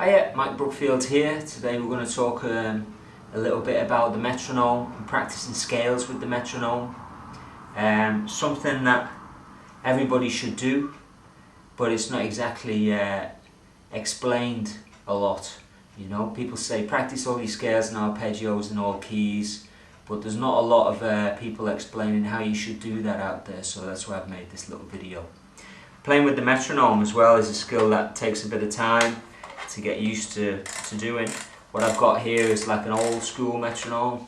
Hiya, Mike Brookfield here. Today we're going to talk a little bit about the metronome and practicing scales with the metronome. Something that everybody should do, but it's not exactly explained a lot. You know, people say practice all these scales and arpeggios and all keys, but there's not a lot of people explaining how you should do that out there, so that's why I've made this little video. Playing with the metronome as well is a skill that takes a bit of time to get used to doing. What I've got here is like an old school metronome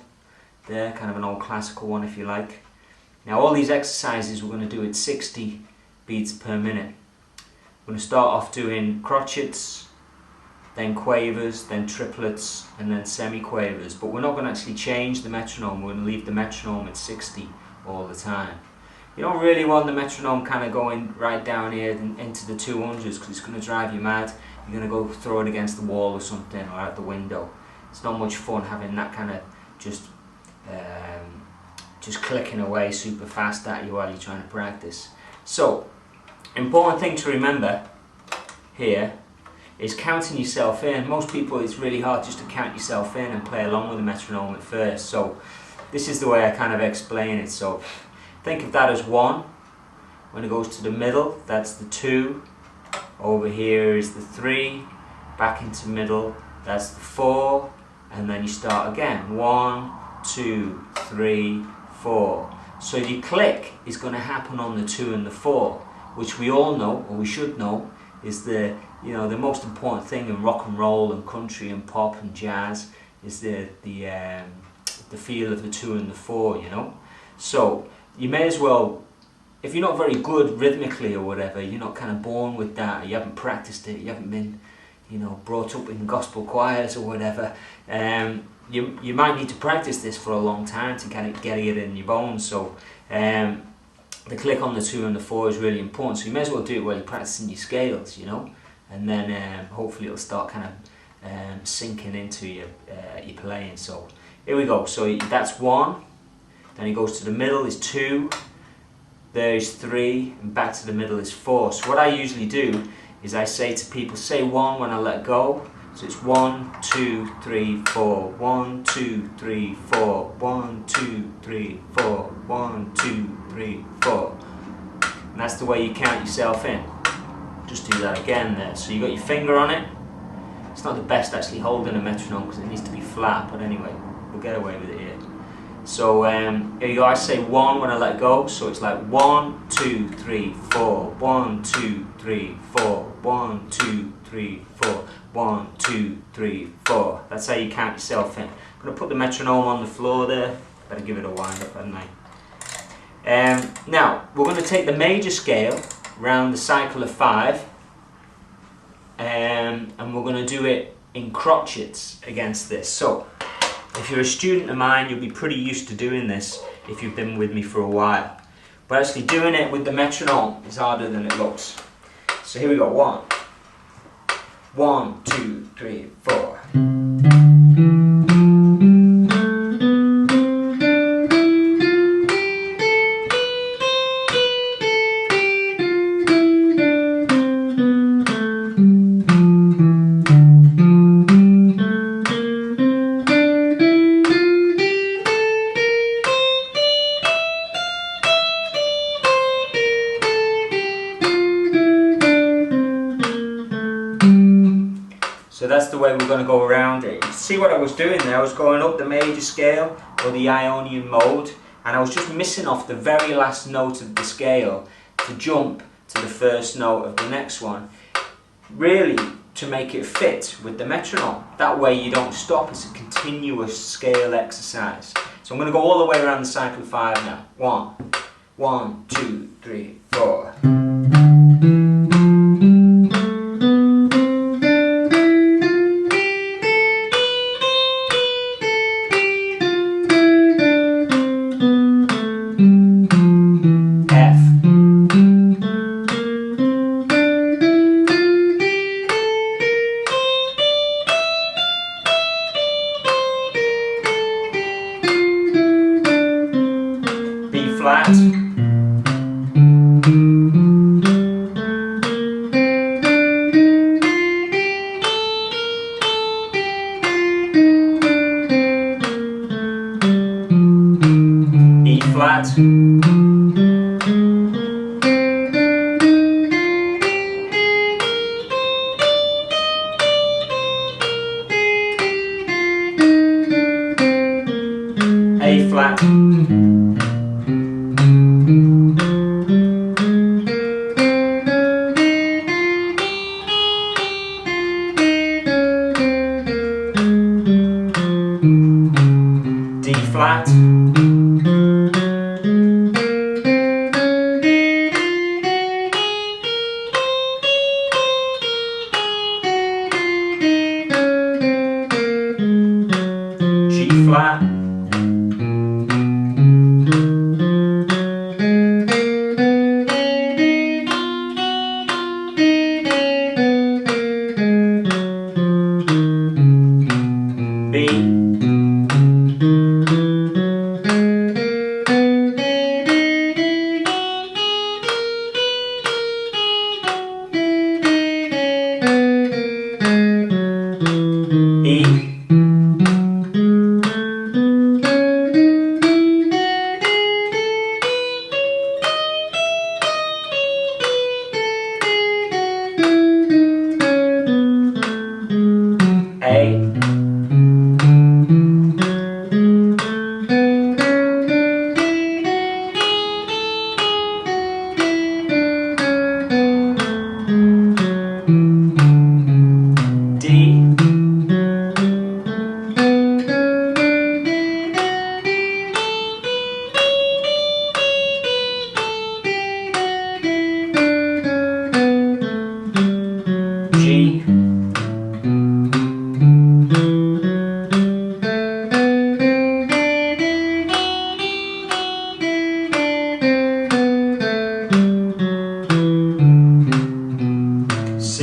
there, kind of an old classical one if you like. Now all these exercises we're going to do at 60 beats per minute. We're going to start off doing crotchets, then quavers, then triplets, and then semi-quavers, but we're not going to actually change the metronome. We're going to leave the metronome at 60 all the time. You don't really want the metronome kind of going right down here into the 200s because it's going to drive you mad. You're going to go throw it against the wall or something, or out the window. It's not much fun having that kind of just clicking away super fast at you while you're trying to practice. So, important thing to remember here is counting yourself in. Most people, it's really hard just to count yourself in and play along with the metronome at first. So this is the way I kind of explain it. So think of that as 1. When it goes to the middle, that's the 2. Over here is the 3. Back into middle, that's the 4. And then you start again. 1, 2, 3, 4. So your click is going to happen on the 2 and the 4, which we all know, or we should know, is the most important thing in rock and roll and country and pop and jazz is the feel of the 2 and the 4, you know. So you may as well, if you're not very good rhythmically or whatever, you're not kind of born with that, or you haven't practiced it, you haven't been, brought up in gospel choirs or whatever, you might need to practice this for a long time to kind of get it in your bones. So the click on the 2 and the 4 is really important, so you may as well do it while you're practicing your scales, you know, and then hopefully it'll start kind of sinking into your playing. So here we go. So that's 1, then it goes to the middle is 2, there's 3, and back to the middle is 4. So what I usually do is I say to people, say 1 when I let go. So it's 1, 2, 3, 4, 1, 2, 3, 4, 1, 2, 3, 4, 1, 2, 3, 4. And that's the way you count yourself in. Just do that again there. So you got your finger on it. It's not the best actually holding a metronome because it needs to be flat, but anyway, we'll get away with it here. So here you go, I say 1 when I let go, so it's like 1, 2, 3, 4, 1, 2, 3, 4, 1, 2, 3, 4, 1, 2, 3, 4. That's how you count yourself in. I'm going to put the metronome on the floor there. Better give it a wind up, hadn't I? Now, we're going to take the major scale round the cycle of 5, and we're going to do it in crotchets against this. So, if you're a student of mine, you'll be pretty used to doing this if you've been with me for a while. But actually doing it with the metronome is harder than it looks. So here we go, 1. 1, 2, 3, 4. So that's the way we're going to go around it. See what I was doing there? I was going up the major scale, or the Ionian mode, and I was just missing off the very last note of the scale to jump to the first note of the next one, really to make it fit with the metronome. That way you don't stop. It's a continuous scale exercise. So I'm going to go all the way around the cycle of 5 now. 1, 1, 2, 3, 4. flat,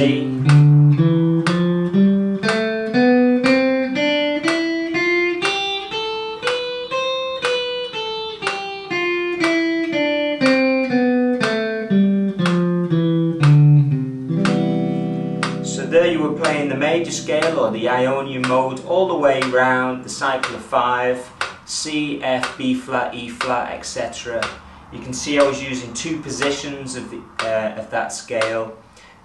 C. So there you were playing the major scale or the Ionian mode all the way round the cycle of 5, C, F, B flat, E flat, etc. You can see I was using 2 positions of that scale.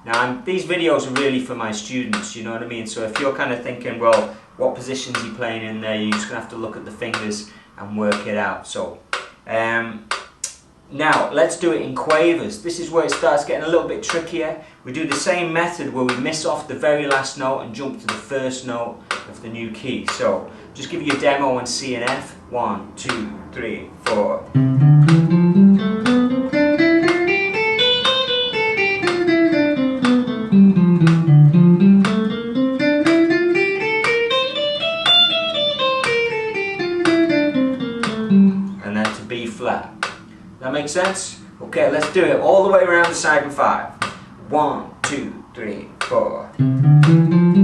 Now these videos are really for my students, you know what I mean? So if you're kind of thinking, well, what positions are you playing in there, you're just going to have to look at the fingers and work it out. So now let's do it in quavers. This is where it starts getting a little bit trickier. We do the same method where we miss off the very last note and jump to the first note of the new key. So just give you a demo on C and F. 1, 2, 3, 4. And then to B flat. That makes sense? Okay, let's do it all the way around the cycle 5. 1, 2, 3, 4.